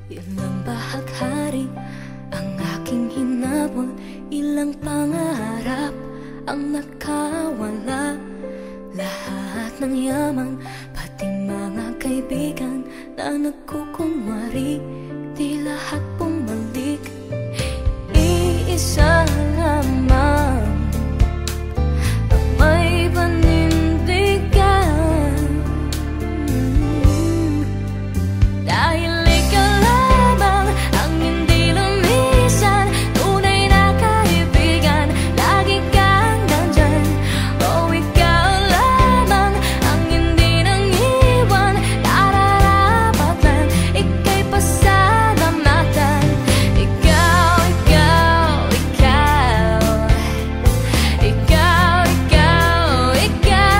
Ilang bahaghari ang aking hinabol, ilang pangarap ang nakawala. Lahat ng yaman, pati mga kaibigan na nagkukunwari, di lahat bumalik. Iisa lamang ang may panindigan, dahil ikaw lamang ang hindi lumisan. Tunay na kaibigan, lagi kang nandyan. Oh, ikaw lamang ang hindi nang iwan. Nararapat lang ika'y pasalamatan. Ikaw, ikaw, ikaw, ikaw, ikaw, ikaw.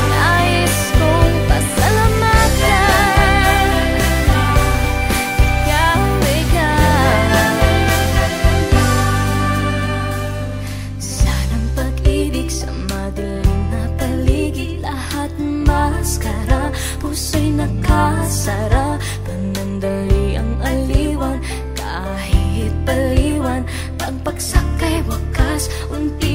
Nais kong pasalamatan. Ikaw, sanang pag-ibig sa madilim na paligid, lahat maskara, puso'y nakasara. Panandali ang aliwan, kahit baliwan, pagbagsak ay wakas. Unti